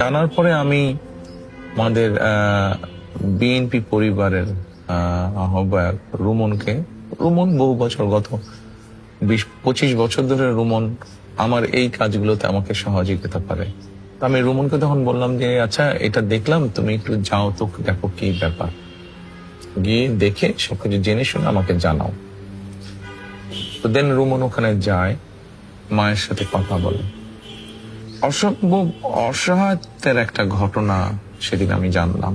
জানার পরে আমি আমাদের বিএনপি পরিবারের আহ্বায়ক রুমন বহু বছর, গত 20-25 বছর ধরে রুমন আমার এই কাজগুলোতে আমাকে সহযোগিতা করে। আমি রুমনকে তখন বললাম যে আচ্ছা, এটা দেখলাম, তুমি একটু যাও তো, দেখো কি ব্যাপার, গিয়ে দেখে সবকিছু জেনে শুনে আমাকে জানাও। তো দেন রুমন ওখানে যায়, মায়ের সাথে কথা বলে। অসম্ভব অসহায়তার একটা ঘটনা সেদিন আমি জানলাম।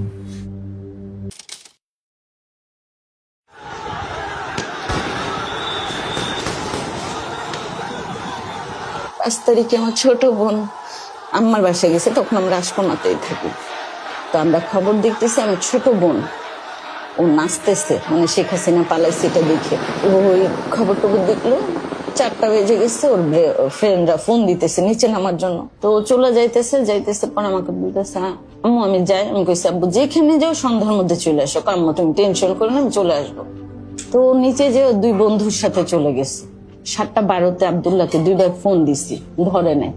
5 তারিখে আমার ছোট বোন আম্মার বাসায় গেছে, তখন আমরা আশকোনাতেই থাকি। তো আমরা খবর দেখতেছি আমার ছোট বোন ও নাচতেছে, মানে শেখ হাসিনা পালাইছে এটা দেখে ওই খবর দেখলো। 4টা বেজে গেছে, ওর ফ্রেন্ডরা ফোন দিতেছে নিচে নামার জন্য। তো চলে যাইতেছে পর আমাকে বলতেছে আম্মু আমি যাই। আমি কইছি আব্বু যেখানে যাও সন্ধ্যার মধ্যে চলে আসো, আম্মু তুমি টেনশন করো না, আমি চলে আসবো। তো নিচে যে 2 বন্ধুর সাথে চলে গেছে। 7টা 12-তে আব্দুল্লাহকে 2বার ফোন দিছি, ধরে নেয়।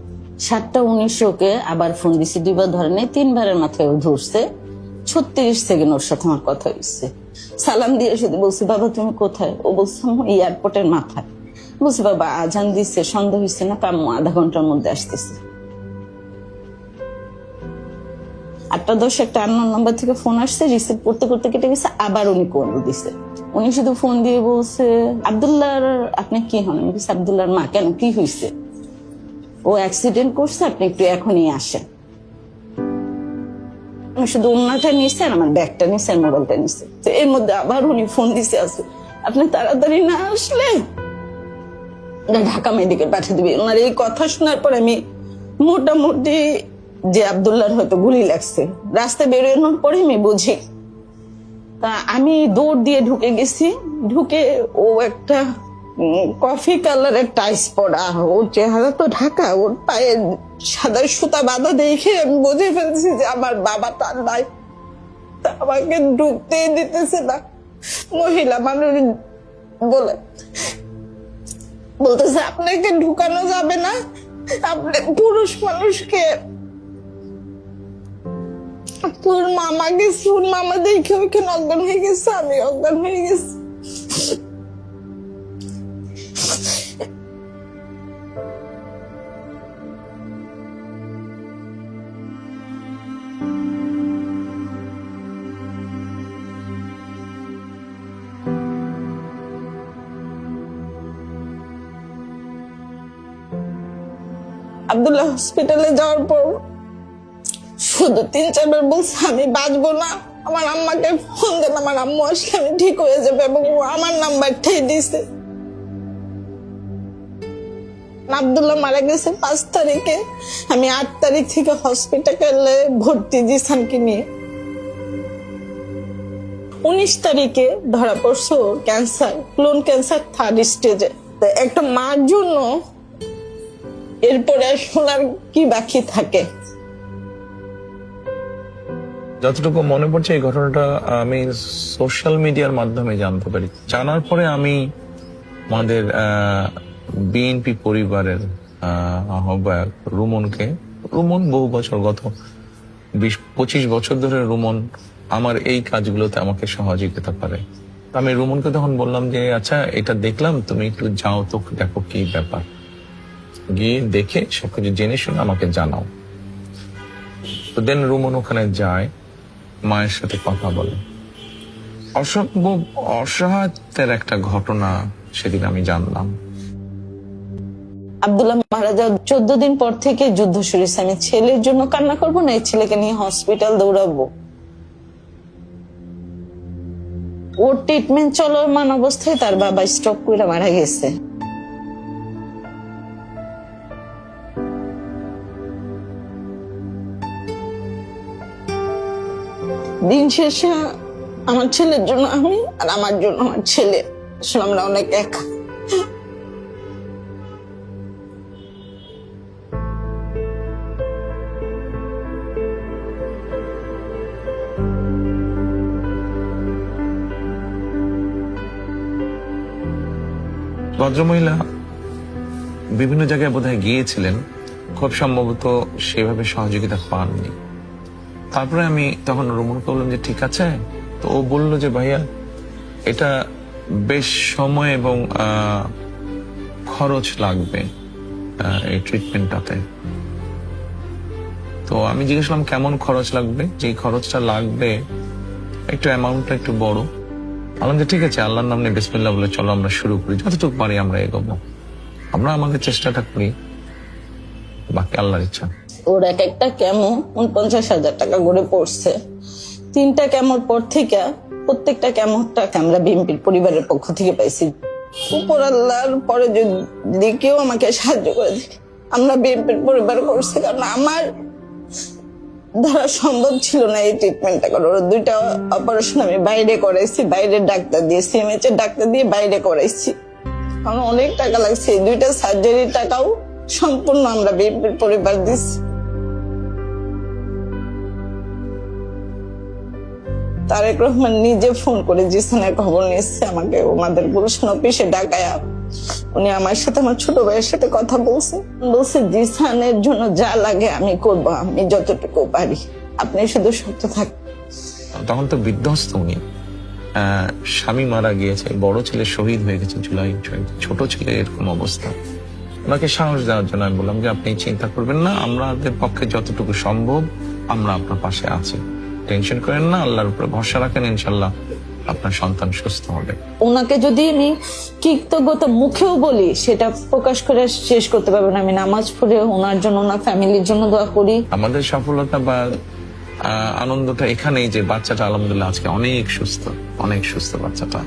7টা 19-কে আবার ফোন দিছি, 2বার ধরে নেয়। 3বারের মাথায় ও ধরছে। 36 সেকেন্ড ওর সাথে আমার কথা হয়েছে। সালাম দিয়ে শুধু বলছি বাবা তুমি কোথায়? ও বলছে এয়ারপোর্টের মাথায়। বলছি বাবা আজান দিচ্ছে, সন্ধ্যা হয়েছে না, আম্মু আধা ঘন্টার মধ্যে আসতেছে। 8টা 10 একটা আননোন নাম্বার থেকে ফোন আসছে, রিসিভ করতে করতে কেটে গেছে। আবার উনি কল দিছে। উনি শুধু ফোন দিয়ে বলছে আব্দুল্লাহর আপনি কি হন? আমি বলছি আব্দুল্লাহর মা। কেন, কি হয়েছে? ও অ্যাক্সিডেন্ট করছে, আপনি একটু এখনই আসেন। আমি শুধু ওনাটা নিচ্ছে আর আমার ব্যাগটা নিচ্ছে আর মোবাইলটা নিচ্ছে। তো এর মধ্যে আবার উনি ফোন দিছে আছে, আপনি তাড়াতাড়ি না আসলে ঢাকা মেডিকেল পাঠিয়ে দিবি। ওনার এই কথা শোনার পর আমি মোটামুটি যে আব্দুল্লাহর হয়তো গুলি লাগছে, রাস্তায় বেরোনোর পরে আমি বুঝি। তা আমি দৌড় দিয়ে ঢুকে গেছি। ঢুকে ও একটা কফি কালারের টাইস পরা, ওর চেহারা তো ঢাকা, ওর পায়ে সাদা সুতা বাঁধা দেখে আমি বুঝে ফেলছি যে আমার বাবা তার নাই। তা আমাকে ঢুকতেই দিতেছে না। মহিলা মানুষ বলতেছে আপনাকে ঢুকানো যাবে না, আপনি পুরুষ মানুষকে। তোর মামা গেছে, ওর মামা দেখে ওইখানে অজ্ঞান হয়ে গেছে, আমি অজ্ঞান হয়ে গেছি। আব্দুল্লাহ হসপিটালে যাওয়ার পর শুধু 3-4 বার বলছে আমি বাঁচবো না, আমার আম্মাকে ফোন দেন, আমার আম্মু আসলে আমি ঠিক হয়ে যাবে, এবং ও আমার নাম্বারটাই দিছে। আব্দুল্লাহ মারা গেছে 5 তারিখে। আমি 8 তারিখ থেকে হসপিটালে ভর্তি জিসানকে নিয়ে। 19 তারিখে ধরা পড়ছে ক্যান্সার, ক্লোন ক্যান্সার 3rd স্টেজে। একটা মার জন্য এরপরে শোনার কি বাকি থাকে? যতটুকু মনে পড়ছে এই ঘটনাটা আমি সোশ্যাল মিডিয়ার মাধ্যমে জানতে পারি। জানার পরে আমি আমাদের বিএনপি পরিবারের আহ্বায়ক রুমন বহু বছর, গত 20-25 বছর ধরে রুমন আমার এই কাজগুলোতে আমাকে সহযোগিতা করে। আমি রুমনকে তখন বললাম যে আচ্ছা, এটা দেখলাম, তুমি একটু যাও তো, দেখো কি ব্যাপার, গিয়ে দেখে সবকিছু জেনে শুনে আমাকে জানাও। তো দেন রুমন ওখানে যায়, মায়ের সাথে কথা বলে। অসম্ভব অসহায়তার একটা ঘটনা সেদিন আমি জানলাম। আব্দুল্লাহ মারা যাওয়ার 14 দিন পর থেকে যুদ্ধ শুরু হয়েছে। আমি ছেলের জন্য কান্না করবো না, এই ছেলেকে নিয়ে হসপিটাল দৌড়াবো। ওর ট্রিটমেন্ট চলমান অবস্থায় তার বাবা স্ট্রোক করে মারা গেছে। দিন শেষে আমার ছেলের জন্য আমি, আর আমার জন্য আমার ছেলে, আসলে আমরা অনেক একা। ভদ্রমহিলা বিভিন্ন জায়গায় বোধহয় গিয়েছিলেন, খুব সম্ভবত সেভাবে সহযোগিতা পাননি। তারপরে আমি তখন রুমনকে বললাম যে ঠিক আছে। তো ও বলল যে ভাইয়া এটা বেশ সময় এবং খরচ লাগবে এই ট্রিটমেন্টটাতে। তো আমি জিজ্ঞেস করলাম কেমন খরচ লাগবে, যে খরচটা লাগবে একটু অ্যামাউন্টটা একটু বড়। বললাম যে ঠিক আছে, আল্লাহর নাম নিয়ে বিসমিল্লাহ বলে চলো আমরা শুরু করি, যতটুকু পারি আমরা এগোবো, আমরা আমাদের চেষ্টাটা করি, বাকি আল্লাহর ইচ্ছা। ওর এক একটা কেমো 49,000 টাকা করে পড়ছে। 3টা কেমোর পর থেকে প্রত্যেকটা কেমোটা আমরা বিএনপির পরিবারের পক্ষ থেকে পাইছি। উপর আল্লাহর পরে যদি কেউ আমাকে সাহায্য করে দিই, আমরা বিএনপির পরিবার করছি, কারণ আমার দ্বারা সম্ভব ছিল না এই ট্রিটমেন্টটা করার। 2টা অপারেশন আমি বাইরে করাইছি, বাইরের ডাক্তার দিয়ে, সিএমএইচ এর ডাক্তার দিয়ে বাইরে করাইছি। কারণ অনেক টাকা লাগছে, এই 2টা সার্জারির টাকাও সম্পূর্ণ আমরা বিএনপির পরিবার দিচ্ছি। তারেক রহমান নিজে ফোন করে জিসানের খবর নিয়েছে আমাকে, ওনাদের গুলশান অফিসে ডাকায়া উনি আমার সাথে, আমার ছোট ভাইয়ের সাথে কথা বলছে জিসানের জন্য যা লাগে আমি করবো, আমি যতটুকু পারি, আপনি শুধু শক্ত থাকবেন। তখন তো বিধ্বস্ত উনি, স্বামী মারা গিয়েছে, বড় ছেলে শহীদ হয়ে গেছে জুলাই, ছোট ছেলে এরকম অবস্থা। ওনাকে সাহস দেওয়ার জন্য আমি বললাম যে আপনি চিন্তা করবেন না, আমাদের পক্ষে যতটুকু সম্ভব আমরা আপনার পাশে আছি, টেনশন করেন না, আল্লাহর উপরে ভরসা রাখেন, ইনশাল্লাহ আপনার সন্তান সুস্থ হবে। ওনাকে যদি আমি কৃতজ্ঞতা মুখেও বলি সেটা প্রকাশ করে শেষ করতে পারবো না। আমি নামাজ পড়ে ওনার জন্য, ওনার ফ্যামিলির জন্য দোয়া করি। আমাদের সফলতা বা আনন্দটা এখানেই যে বাচ্চাটা আলহামদুলিল্লাহ আজকে অনেক সুস্থ, অনেক সুস্থ বাচ্চাটা।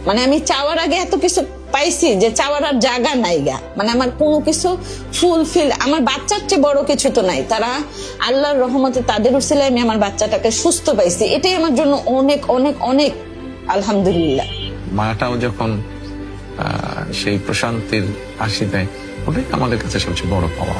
মানে আমি চাওয়ার আগে এত কিছু পাইছি যে চাওয়ার আর জায়গা নাই গা, মানে আমার কোনো কিছু ফুলফিল, আমার বাচ্চার চেয়ে বড় কিছু তো নাই। তারা আল্লাহর রহমতে তাদের উসিলায় আমি আমার বাচ্চাটাকে সুস্থ পাইছি, এটাই আমার জন্য অনেক অনেক অনেক আলহামদুলিল্লাহ। মাটাও যখন সেই প্রশান্তির হাসি দেয়, ওটাই আমাদের কাছে সবচেয়ে বড় পাওয়া।